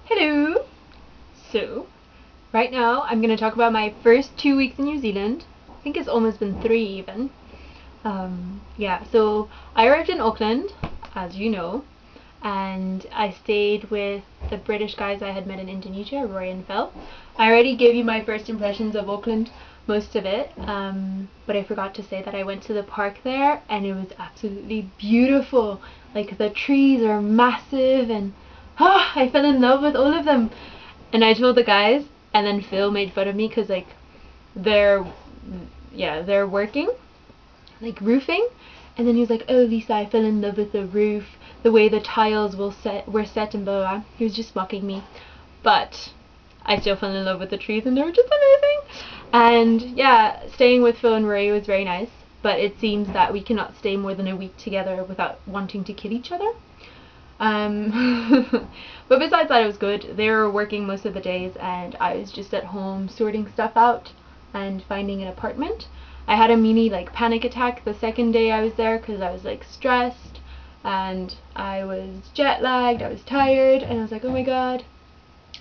Hello! So, right now I'm going to talk about my first 2 weeks in New Zealand. I think it's almost been 3 even. Yeah, so I arrived in Auckland, as you know, and I stayed with the British guys I had met in Indonesia, Roy and Phil. I already gave you my first impressions of Auckland, most of it, but I forgot to say that I went to the park there and it was absolutely beautiful. Like, the trees are massive and I fell in love with all of them. And I told the guys, and then Phil made fun of me because like they're working, like roofing, and then he was like, "Oh, Lisa, I fell in love with the roof, the way the tiles were set and blah blah." He was just mocking me, but I still fell in love with the trees and they were just amazing. And yeah, staying with Phil and Ray was very nice, but it seems that we cannot stay more than a week together without wanting to kill each other. But besides that, it was good. They were working most of the days and I was just at home sorting stuff out and finding an apartment. I had a mini like panic attack the second day I was there because I was like stressed and I was jet lagged, I was tired, and I was like, oh my god,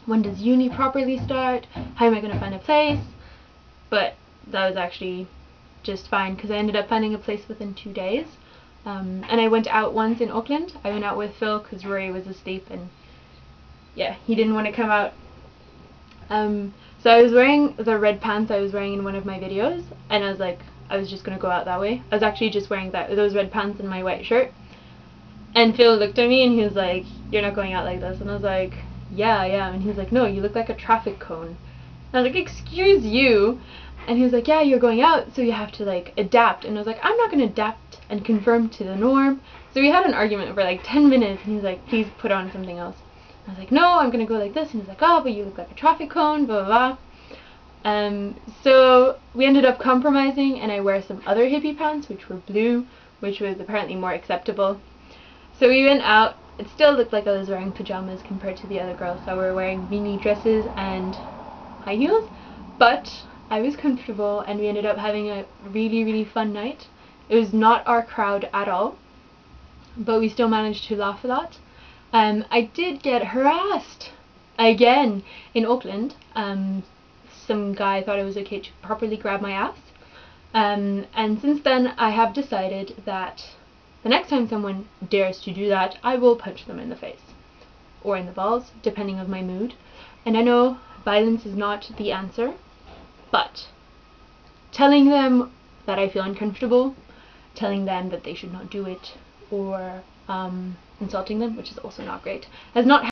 when does uni properly start? How am I going to find a place? But that was actually just fine because I ended up finding a place within 2 days. And I went out once in Auckland. I went out with Phil because Rory was asleep and yeah, he didn't want to come out. So I was wearing the red pants I was wearing in one of my videos, and I was just going to go out that way. I was actually just wearing those red pants and my white shirt. And Phil looked at me and he was like, "You're not going out like this." And I was like, "Yeah, I am." And he was like, "No, you look like a traffic cone." And I was like, "Excuse you?" And he was like, "Yeah, you're going out, so you have to like adapt." And I was like, "I'm not going to adapt and conform to the norm." So we had an argument for like 10 minutes and he was like, "Please put on something else." And I was like, "No, I'm going to go like this." And he's like, "Oh, but you look like a traffic cone, blah blah blah." So we ended up compromising and I wear some other hippie pants which were blue, which was apparently more acceptable. So we went out. It still looked like I was wearing pajamas compared to the other girls that were wearing mini dresses and high heels, but I was comfortable and we ended up having a really, really fun night. It was not our crowd at all, but we still managed to laugh a lot. I did get harassed again in Auckland. Some guy thought it was okay to properly grab my ass. And since then I have decided that the next time someone dares to do that, I will punch them in the face. Or in the balls, depending on my mood. And I know violence is not the answer, but telling them that I feel uncomfortable, telling them that they should not do it, or insulting them, which is also not great, has not